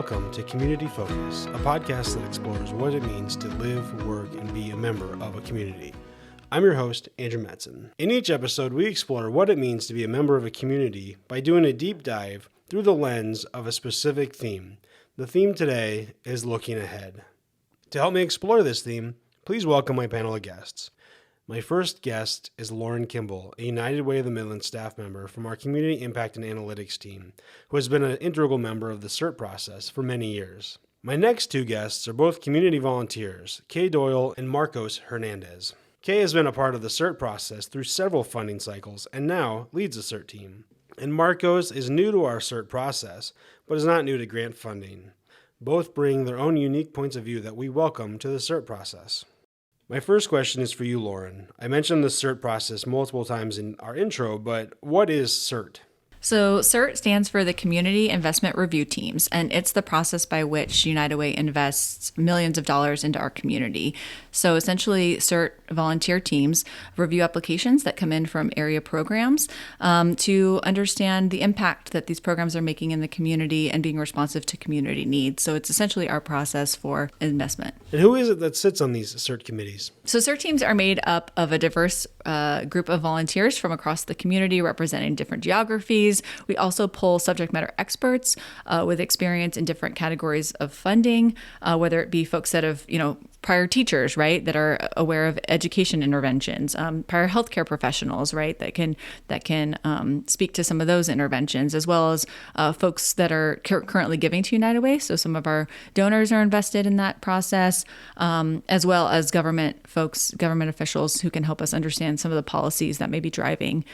Welcome to Community Focus, a podcast that explores what it means to live, work, and be a member of a community. I'm your host, Andrew Metzen. In each episode, we explore what it means to be a member of a community by doing a deep dive through the lens of a specific theme. The theme today is looking ahead. To help me explore this theme, please welcome my panel of guests. My first guest is Lauren Kimball, a United Way of the Midlands staff member from our Community Impact and Analytics team, who has been an integral member of the Cert Process for many years. My next two guests are both community volunteers, Kay Doyle and Marcos Hernandez. Kay has been a part of the Cert Process through several funding cycles and now leads the Cert team. And Marcos is new to our Cert Process, but is not new to grant funding. Both bring their own unique points of view that we welcome to the Cert Process. My first question is for you, Lauren. I mentioned the Cert Process multiple times in our intro, but what is Cert? So CERT stands for the Community Investment Review Teams, and it's the process by which United Way invests millions of dollars into our community. So essentially, CERT volunteer teams review applications that come in from area programs to understand the impact that these programs are making in the community and being responsive to community needs. So it's essentially our process for investment. And who is it that sits on these CERT committees? So CERT teams are made up of a diverse group of volunteers from across the community representing different geographies. We also pull subject matter experts with experience in different categories of funding, whether it be folks that have, prior teachers, right, that are aware of education interventions, prior healthcare professionals, right, that can speak to some of those interventions, as well as folks that are currently giving to United Way. So some of our donors are invested in that process, as well as government folks, government officials who can help us understand some of the policies that may be driving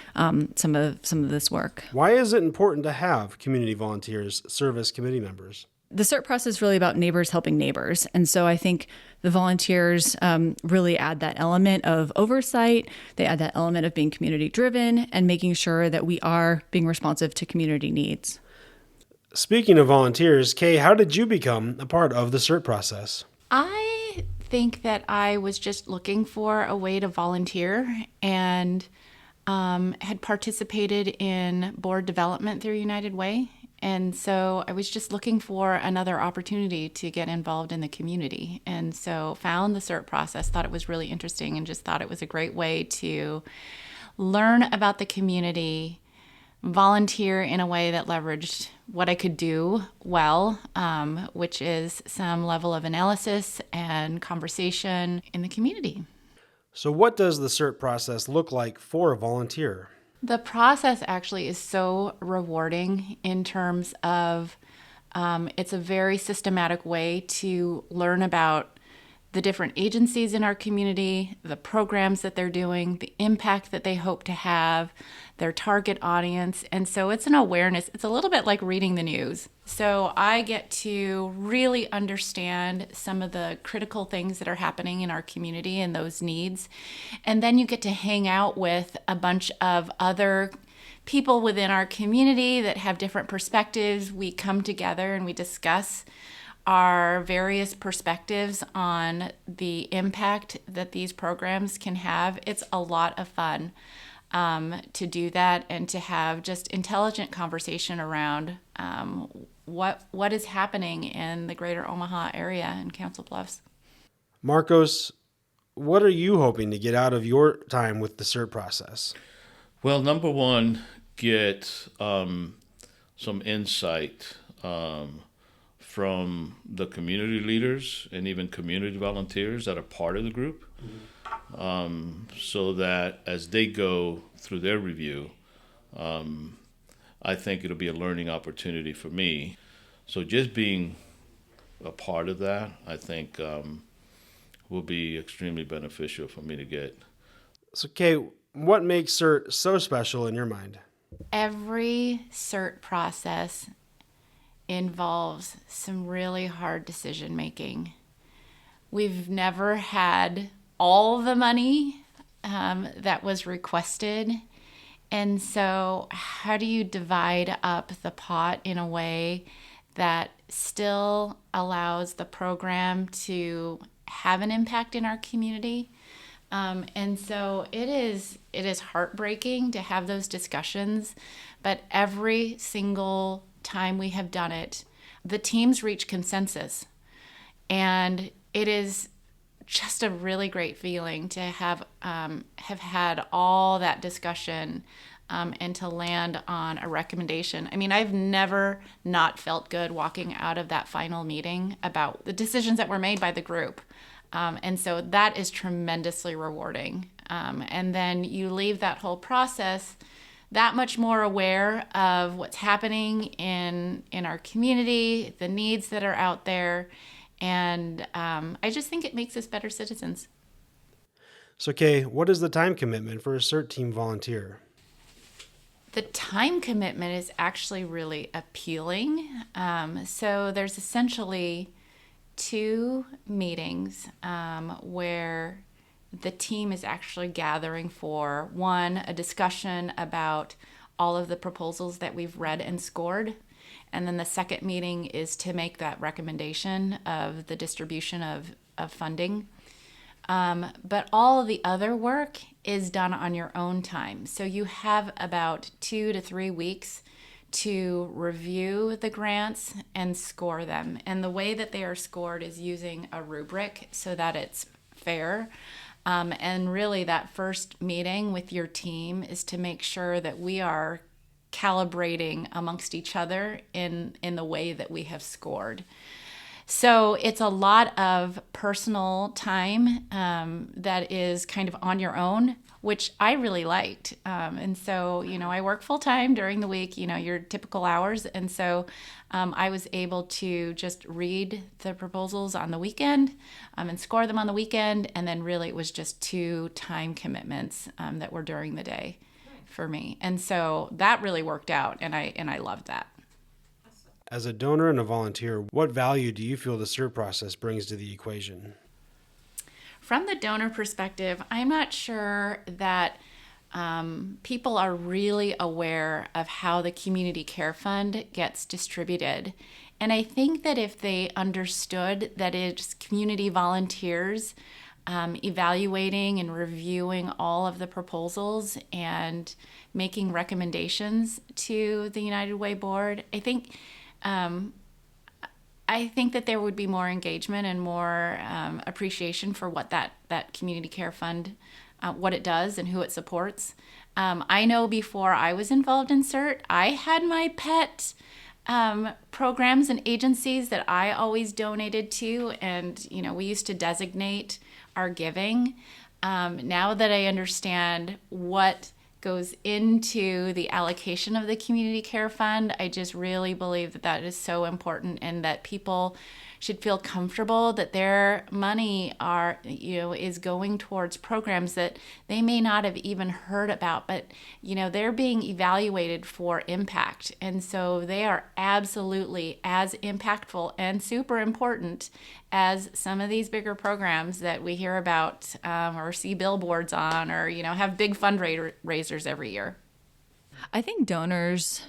some of this work. Why is it important to have community volunteers serve as committee members? The CERT process is really about neighbors helping neighbors. And so I think the volunteers really add that element of oversight. They add that element of being community driven and making sure that we are being responsive to community needs. Speaking of volunteers, Kay, how did you become a part of the CERT process? I think that I was just looking for a way to volunteer and had participated in board development through United Way. And so I was just looking for another opportunity to get involved in the community. And so found the Cert process, thought it was really interesting, and just thought it was a great way to learn about the community, volunteer in a way that leveraged what I could do well, which is some level of analysis and conversation in the community. So what does the CERT process look like for a volunteer? The process actually is so rewarding in terms of it's a very systematic way to learn about the different agencies in our community, the programs that they're doing, the impact that they hope to have, their target audience. And so it's an awareness. It's a little bit like reading the news. So I get to really understand some of the critical things that are happening in our community and those needs. And then you get to hang out with a bunch of other people within our community that have different perspectives. We come together and we discuss our various perspectives on the impact that these programs can have. It's a lot of fun to do that and to have just intelligent conversation around what is happening in the greater Omaha area and Council Bluffs. Marcos, what are you hoping to get out of your time with the CERT process? Well, number one, get some insight from the community leaders and even community volunteers that are part of the group, so that as they go through their review, I think it'll be a learning opportunity for me. So just being a part of that, I think, will be extremely beneficial for me to get. So, Kay, what makes CERT so special in your mind? Every CERT process involves some really hard decision making. We've never had all the money that was requested. And so how do you divide up the pot in a way that still allows the program to have an impact in our community? And so it is heartbreaking to have those discussions, but every single time we have done it, the teams reach consensus. And it is just a really great feeling to have had all that discussion and to land on a recommendation. I mean, I've never not felt good walking out of that final meeting about the decisions that were made by the group. And so that is tremendously rewarding. And then you leave that whole process that much more aware of what's happening in our community, the needs that are out there. And I just think it makes us better citizens. So, Kay, what is the time commitment for a CERT team volunteer? The time commitment is actually really appealing. So there's essentially 2 meetings where the team is actually gathering for, one, a discussion about all of the proposals that we've read and scored. And then the second meeting is to make that recommendation of the distribution of funding. But all of the other work is done on your own time. So you have about 2 to 3 weeks to review the grants and score them. And the way that they are scored is using a rubric so that it's fair. And really that first meeting with your team is to make sure that we are calibrating amongst each other in the way that we have scored. So it's a lot of personal time that is kind of on your own, which I really liked. And so, I work full time during the week, your typical hours. And so I was able to just read the proposals on the weekend and score them on the weekend. And then really it was just 2 time commitments that were during the day for me. And so that really worked out. And I loved that. As a donor and a volunteer, what value do you feel the CERT process brings to the equation? From the donor perspective, I'm not sure that people are really aware of how the Community Care Fund gets distributed. And I think that if they understood that it's community volunteers evaluating and reviewing all of the proposals and making recommendations to the United Way board, I think that there would be more engagement and more appreciation for what that Community Care Fund, what it does and who it supports. I know before I was involved in CERT, I had my pet programs and agencies that I always donated to, and we used to designate our giving. Now that I understand what goes into the allocation of the Community Care Fund, I just really believe that is so important, and that people should feel comfortable that their money is going towards programs that they may not have even heard about, but they're being evaluated for impact, and so they are absolutely as impactful and super important as some of these bigger programs that we hear about or see billboards on, or have big fundraisers every year. I think donors,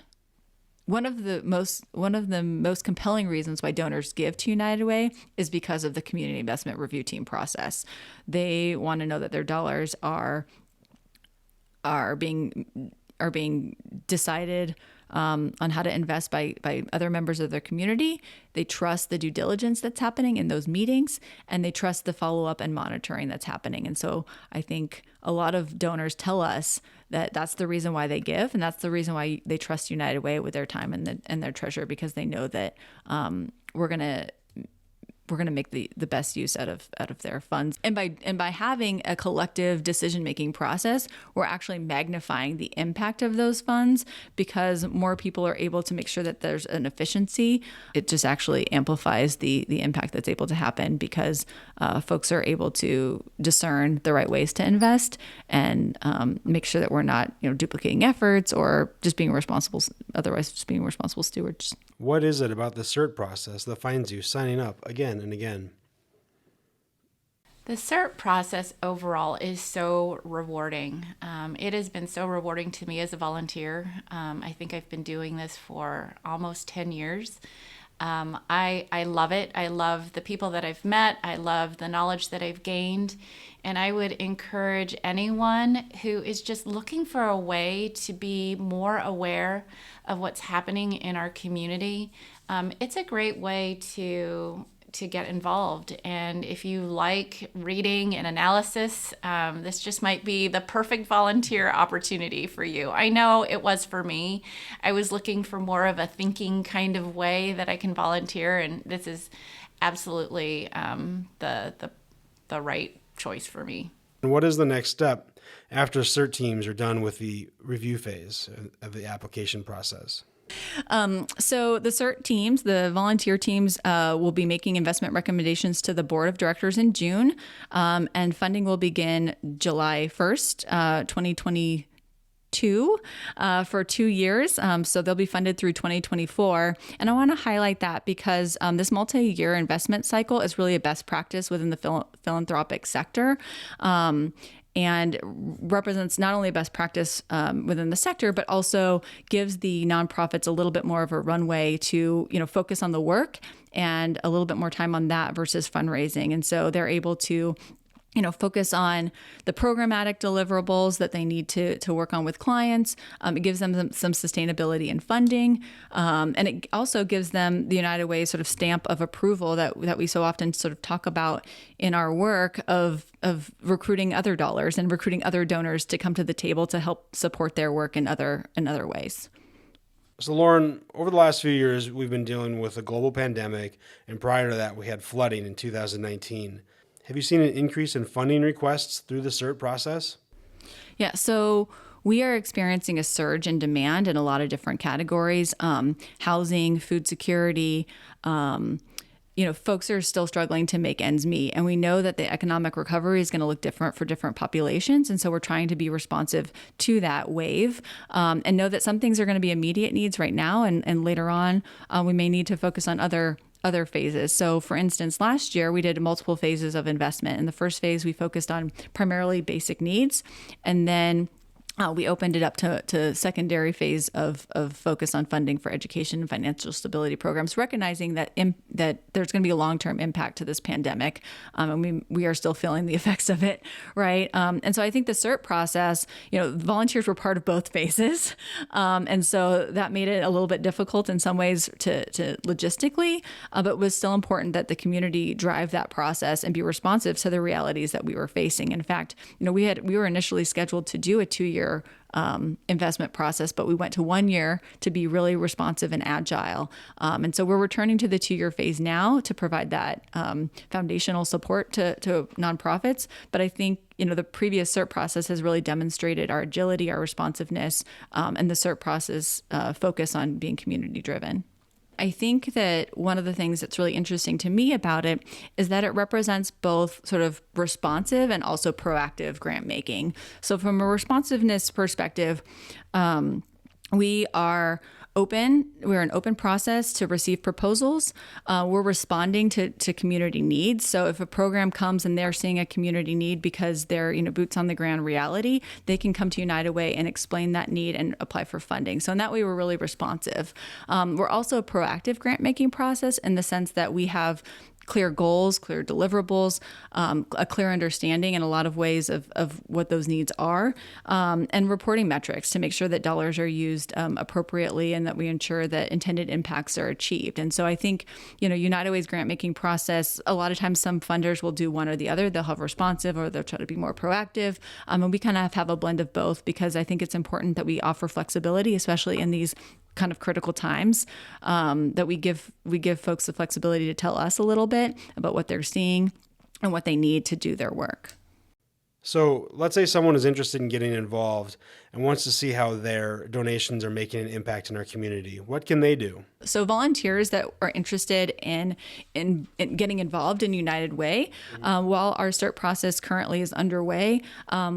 one of the most compelling reasons why donors give to United Way is because of the community investment review team process. They want to know that their dollars are being decided on how to invest by other members of their community. They trust the due diligence that's happening in those meetings, and they trust the follow-up and monitoring that's happening. And so I think a lot of donors tell us that that's the reason why they give, and that's the reason why they trust United Way with their time and their treasure, because they know that we're gonna make the best use out of their funds. And by having a collective decision-making process, we're actually magnifying the impact of those funds, because more people are able to make sure that there's an efficiency. It just actually amplifies the impact that's able to happen, because folks are able to discern the right ways to invest and make sure that we're not duplicating efforts or just being responsible stewards. What is it about the CERT process that finds you signing up again and again? The CERT process overall is so rewarding. It has been so rewarding to me as a volunteer. I think I've been doing this for almost 10 years. I love it. I love the people that I've met. I love the knowledge that I've gained. And I would encourage anyone who is just looking for a way to be more aware of what's happening in our community, It's a great way to get involved. And if you like reading and analysis, this just might be the perfect volunteer opportunity for you. I know it was for me. I was looking for more of a thinking kind of way that I can volunteer, and this is absolutely the right choice for me. And what is the next step after CERT teams are done with the review phase of the application process? So the CERT teams, the volunteer teams, will be making investment recommendations to the board of directors in June, and funding will begin July 1st, 2022, for 2 years. So they'll be funded through 2024. And I want to highlight that because this multi-year investment cycle is really a best practice within the philanthropic sector. And represents not only best practice within the sector, but also gives the nonprofits a little bit more of a runway to, focus on the work and a little bit more time on that versus fundraising. And so they're able to focus on the programmatic deliverables that they need to work on with clients. It gives them some sustainability in funding. And it also gives them the United Way sort of stamp of approval that we so often sort of talk about in our work of recruiting other dollars and recruiting other donors to come to the table to help support their work in other ways. So, Lauren, over the last few years, we've been dealing with a global pandemic, and prior to that, we had flooding in 2019. Have you seen an increase in funding requests through the CERT process? Yeah, so we are experiencing a surge in demand in a lot of different categories, housing, food security. Folks are still struggling to make ends meet. And we know that the economic recovery is going to look different for different populations. And so we're trying to be responsive to that wave, and know that some things are going to be immediate needs right now. And later on, we may need to focus on other phases. So for instance, last year we did multiple phases of investment. In the first phase, we focused on primarily basic needs. And then we opened it up to secondary phase of focus on funding for education and financial stability programs, recognizing that that there's going to be a long-term impact to this pandemic, and we are still feeling the effects of it, right? And so I think the CERT process, volunteers were part of both phases, and so that made it a little bit difficult in some ways to logistically, but it was still important that the community drive that process and be responsive to the realities that we were facing. In fact, we were initially scheduled to do a 2-year investment process, but we went to 1 year to be really responsive and agile. And so we're returning to the 2-year phase now to provide that foundational support to nonprofits. But I think, the previous CERT process has really demonstrated our agility, our responsiveness, and the CERT process focus on being community driven. I think that one of the things that's really interesting to me about it is that it represents both sort of responsive and also proactive grant making. So from a responsiveness perspective, we are open. We're an open process to receive proposals. We're responding to community needs. So if a program comes and they're seeing a community need because they're, boots on the ground reality, they can come to United Way and explain that need and apply for funding. So in that way, we're really responsive. We're also a proactive grant making process in the sense that we have clear goals, clear deliverables, a clear understanding in a lot of ways of what those needs are, and reporting metrics to make sure that dollars are used appropriately and that we ensure that intended impacts are achieved. And so I think, United Way's grant making process, a lot of times some funders will do one or the other. They'll have responsive or they'll try to be more proactive. And we kind of have a blend of both because I think it's important that we offer flexibility, especially in these kind of critical times, that we give folks the flexibility to tell us a little bit about what they're seeing and what they need to do their work. So let's say someone is interested in getting involved and wants to see how their donations are making an impact in our community. What can they do? So volunteers that are interested in getting involved in United Way, while our CERT process currently is underway,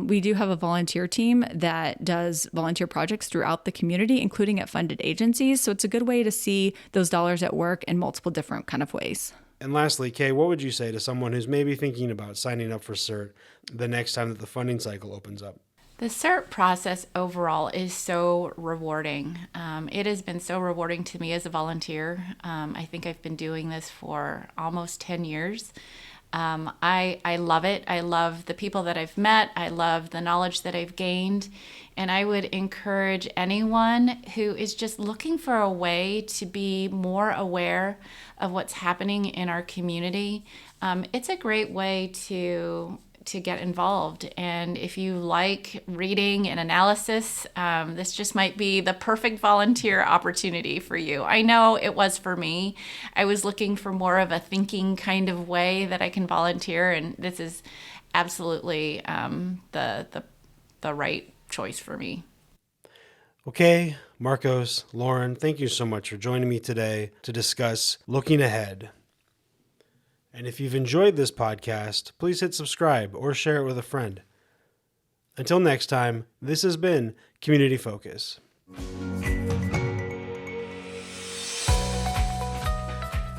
we do have a volunteer team that does volunteer projects throughout the community, including at funded agencies. So it's a good way to see those dollars at work in multiple different kind of ways. And lastly, Kay, what would you say to someone who's maybe thinking about signing up for CERT the next time that the funding cycle opens up? The CERT process overall is so rewarding. It has been so rewarding to me as a volunteer. I think I've been doing this for almost 10 years. I love it. I love the people that I've met. I love the knowledge that I've gained. And I would encourage anyone who is just looking for a way to be more aware of what's happening in our community. It's a great way to get involved. And if you like reading and analysis, this just might be the perfect volunteer opportunity for you. I know it was for me. I was looking for more of a thinking kind of way that I can volunteer, and this is absolutely the right choice for me. Okay, Marcos, Lauren, thank you so much for joining me today to discuss looking ahead. And if you've enjoyed this podcast, please hit subscribe or share it with a friend. Until next time, this has been Community Focus.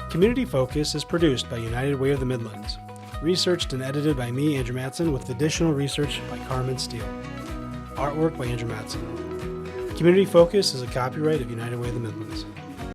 Community Focus is produced by United Way of the Midlands, researched and edited by me, Andrew Matson, with additional research by Carmen Steele. Artwork by Andrew Matson. Community Focus is a copyright of United Way of the Midlands.